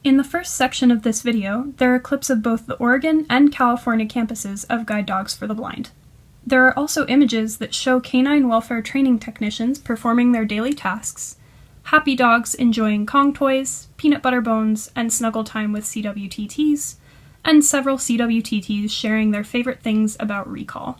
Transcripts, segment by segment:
In the first section of this video, there are clips of both the Oregon and California campuses of Guide Dogs for the Blind. There are also images that show Canine Welfare Training Technicians performing their daily tasks, happy dogs enjoying Kong toys, peanut butter bones, and snuggle time with CWTTs, and several CWTTs sharing their favorite things about recall.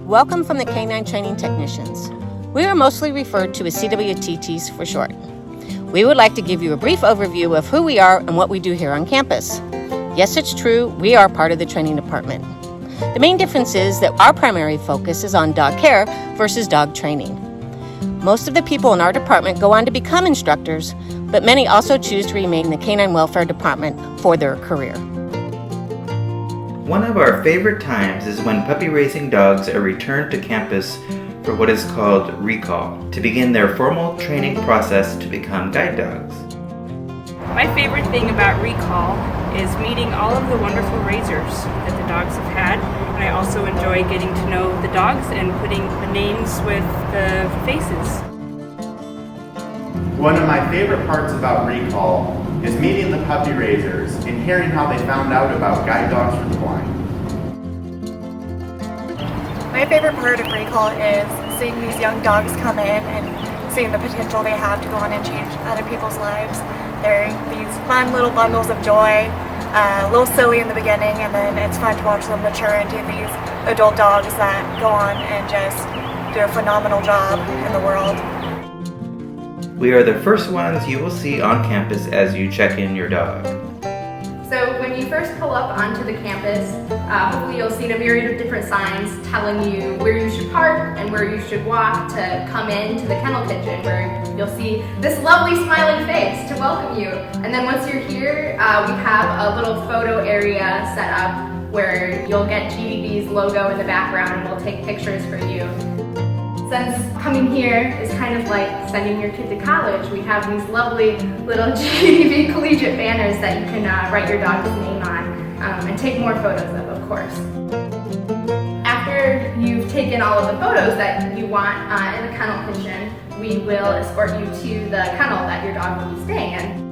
Welcome from the Canine Training Technicians. We are mostly referred to as CWTTs for short. We would like to give you a brief overview of who we are and what we do here on campus. Yes, it's true, we are part of the training department. The main difference is that our primary focus is on dog care versus dog training. Most of the people in our department go on to become instructors, but many also choose to remain in the Canine Welfare Department for their career. One of our favorite times is when puppy raising dogs are returned to campus for what is called recall, to begin their formal training process to become guide dogs. My favorite thing about recall is meeting all of the wonderful raisers that the dogs have had, and I also enjoy getting to know the dogs and putting the names with the faces. One of my favorite parts about recall is meeting the puppy raisers and hearing how they found out about guide dogs for the blind. My favorite part of recall is seeing these young dogs come in and seeing the potential they have to go on and change other people's lives. They're these fun little bundles of joy, a little silly in the beginning, and then it's fun to watch them mature into these adult dogs that go on and just do a phenomenal job in the world. We are the first ones you will see on campus as you check in your dog. So when you first pull up onto the campus, hopefully you'll see a myriad of different signs telling you where you should park and where you should walk to come into the kennel kitchen, where you'll see this lovely smiling face to welcome you. And then once you're here, we have a little photo area set up where you'll get GDB's logo in the background and we'll take pictures for you. Since coming here is kind of like sending your kid to college, we have these lovely little GDB collegiate banners that you can write your dog's name on and take more photos of course. After you've taken all of the photos that you want in the kennel kitchen, we will escort you to the kennel that your dog will be staying in.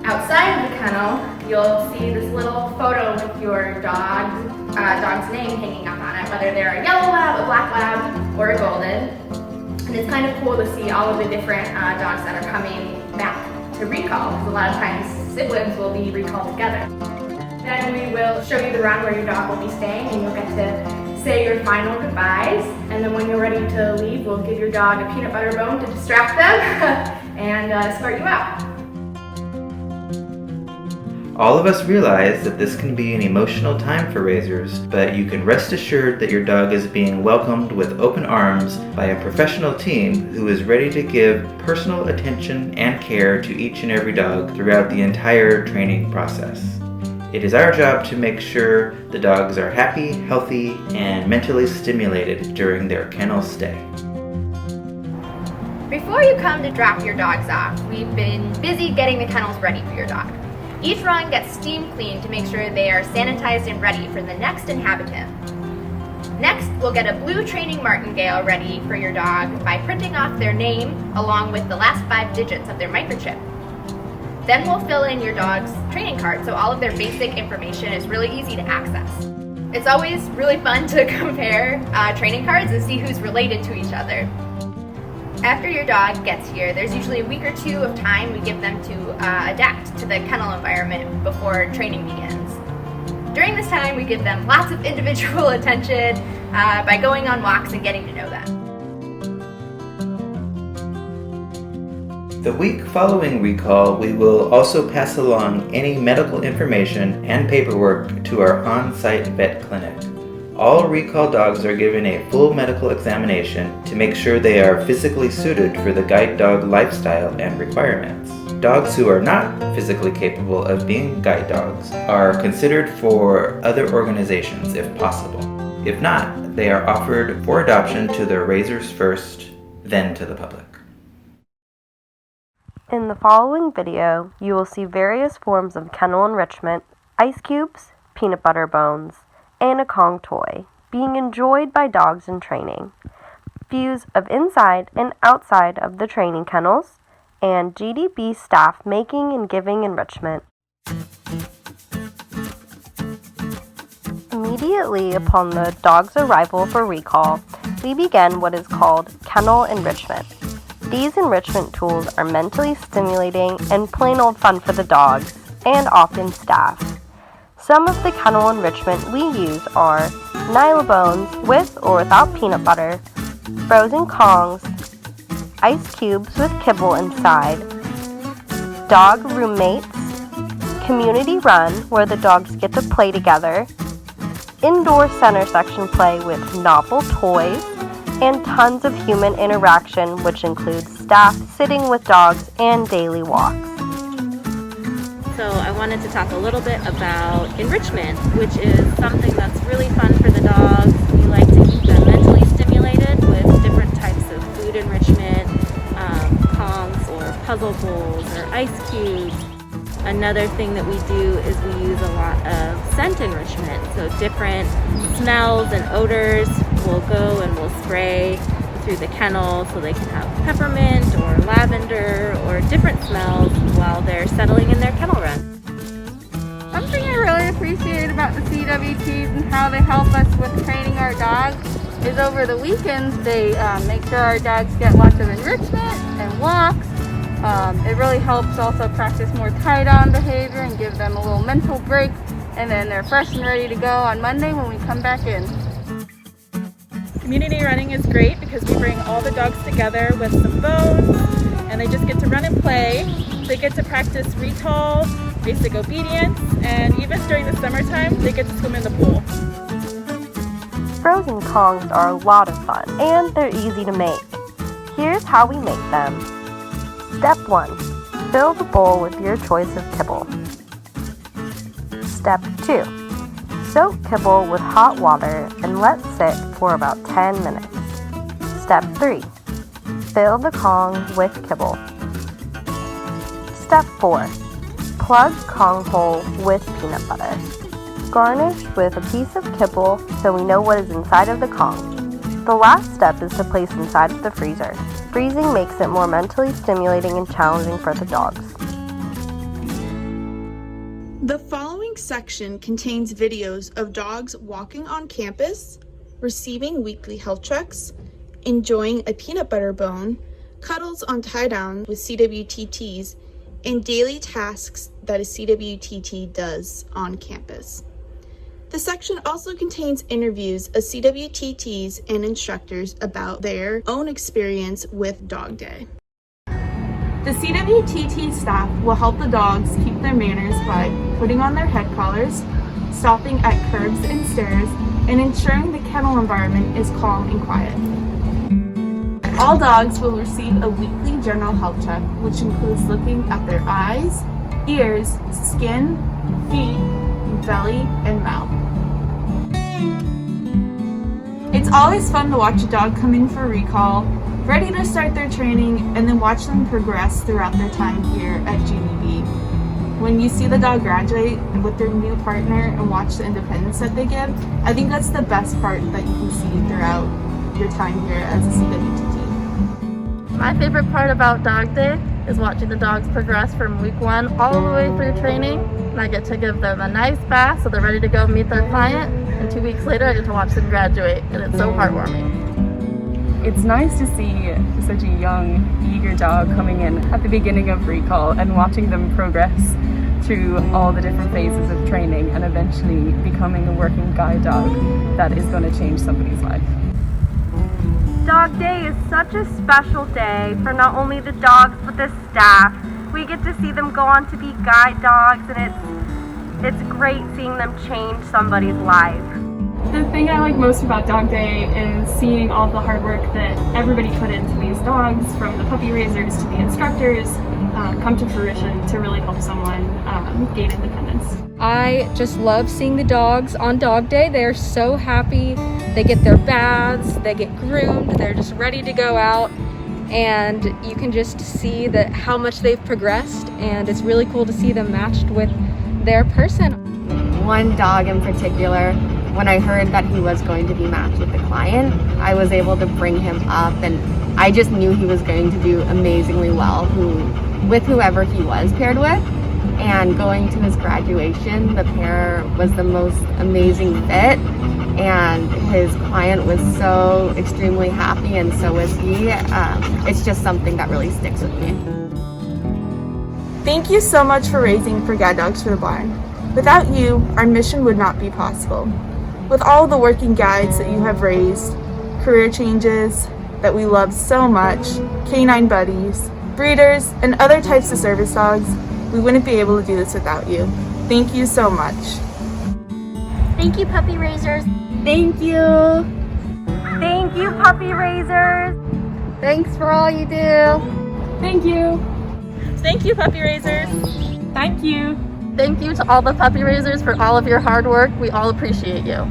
Outside of the kennel, you'll see this little photo with your dog's name hanging up on it, whether they're a yellow lab, a black lab, or a golden. And it's kind of cool to see all of the different dogs that are coming back to recall, because a lot of times siblings will be recalled together. Then we will show you the run where your dog will be staying, and you'll get to say your final goodbyes. And then when you're ready to leave, we'll give your dog a peanut butter bone to distract them and escort you out. All of us realize that this can be an emotional time for raisers, but you can rest assured that your dog is being welcomed with open arms by a professional team who is ready to give personal attention and care to each and every dog throughout the entire training process. It is our job to make sure the dogs are happy, healthy, and mentally stimulated during their kennel stay. Before you come to drop your dogs off, we've been busy getting the kennels ready for your dog. Each run gets steam cleaned to make sure they are sanitized and ready for the next inhabitant. Next, we'll get a blue training martingale ready for your dog by printing off their name along with the last 5 digits of their microchip. Then we'll fill in your dog's training card so all of their basic information is really easy to access. It's always really fun to compare training cards and see who's related to each other. After your dog gets here, there's usually a week or 2 of time we give them to adapt to the kennel environment before training begins. During this time, we give them lots of individual attention by going on walks and getting to know them. The week following recall, we will also pass along any medical information and paperwork to our on-site vet clinic. All recall dogs are given a full medical examination to make sure they are physically suited for the guide dog lifestyle and requirements. Dogs who are not physically capable of being guide dogs are considered for other organizations if possible. If not, they are offered for adoption to their raisers first, then to the public. In the following video, you will see various forms of kennel enrichment, ice cubes, peanut butter bones, and a Kong toy being enjoyed by dogs in training. Views of inside and outside of the training kennels, and GDB staff making and giving enrichment. Immediately upon the dog's arrival for recall, we begin what is called Kennel Enrichment. These enrichment tools are mentally stimulating and plain old fun for the dogs and often staff. Some of the kennel enrichment we use are Nylabones with or without peanut butter, frozen Kongs, ice cubes with kibble inside, dog roommates, community run where the dogs get to play together, indoor center section play with novel toys, and tons of human interaction, which includes staff sitting with dogs and daily walks. So I wanted to talk a little bit about enrichment, which is something that's really fun for the dogs. We like to keep them mentally stimulated with different types of food enrichment, Kongs or puzzle bowls or ice cubes. Another thing that we do is we use a lot of scent enrichment. So different smells and odors will go and we'll spray through the kennel so they can have peppermint or lavender or different smells while they're settling in their kennel run. Something I really appreciate about the CWTs and how they help us with training our dogs is over the weekends they make sure our dogs get lots of enrichment and walks. It really helps also practice more tie-down behavior and give them a little mental break, and then they're fresh and ready to go on Monday when we come back in. Community running is great because we bring all the dogs together with some bones and they just get to run and play. They get to practice recall, basic obedience, and even during the summertime, they get to swim in the pool. Frozen Kongs are a lot of fun and they're easy to make. Here's how we make them. Step 1. Fill the bowl with your choice of kibble. Step 2. Soak kibble with hot water and let sit for about 10 minutes. Step 3. Fill the Kong with kibble. Step 4. Plug Kong hole with peanut butter. Garnish with a piece of kibble so we know what is inside of the Kong. The last step is to place inside of the freezer. Freezing makes it more mentally stimulating and challenging for the dogs. The following section contains videos of dogs walking on campus, receiving weekly health checks, enjoying a peanut butter bone, cuddles on tie-down with CWTTs, and daily tasks that a CWTT does on campus. The section also contains interviews of CWTTs and instructors about their own experience with Dog Day. The CWTT staff will help the dogs keep their manners by putting on their head collars, stopping at curbs and stairs, and ensuring the kennel environment is calm and quiet. All dogs will receive a weekly general health check, which includes looking at their eyes, ears, skin, feet, belly, and mouth. It's always fun to watch a dog come in for recall, ready to start their training, and then watch them progress throughout their time here at GDB. When you see the dog graduate with their new partner and watch the independence that they give, I think that's the best part that you can see throughout your time here as a CWTT. My favorite part about Dog Day is watching the dogs progress from week 1 all the way through training, and I get to give them a nice bath so they're ready to go meet their client, and 2 weeks later I get to watch them graduate, and it's so heartwarming. It's nice to see such a young, eager dog coming in at the beginning of recall and watching them progress through all the different phases of training and eventually becoming a working guide dog that is going to change somebody's life. Dog Day is such a special day for not only the dogs but the staff. We get to see them go on to be guide dogs, and it's great seeing them change somebody's life. The thing I like most about Dog Day is seeing all the hard work that everybody put into these dogs, from the puppy raisers to the instructors, come to fruition to really help someone gain independence. I just love seeing the dogs on Dog Day. They're so happy. They get their baths, they get groomed, they're just ready to go out, and you can just see that how much they've progressed, and it's really cool to see them matched with their person. One dog in particular when I heard that he was going to be matched with the client, I was able to bring him up, and I just knew he was going to do amazingly well with whoever he was paired with. And going to his graduation, the pair was the most amazing fit, and his client was so extremely happy, and so was he. It's just something that really sticks with me. Thank you so much for raising for Guide Dogs for the Blind. Without you, our mission would not be possible. With all the working guides that you have raised, career changes that we love so much, canine buddies, breeders, and other types of service dogs, we wouldn't be able to do this without you. Thank you so much. Thank you, puppy raisers. Thank you. Thank you, puppy raisers. Thanks for all you do. Thank you. Thank you, puppy raisers. Thank you. Thank you to all the puppy raisers for all of your hard work. We all appreciate you.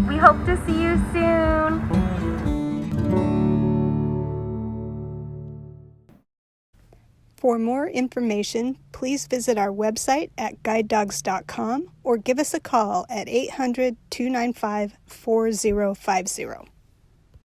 We hope to see you soon. For more information, please visit our website at guidedogs.com or give us a call at 800-295-4050.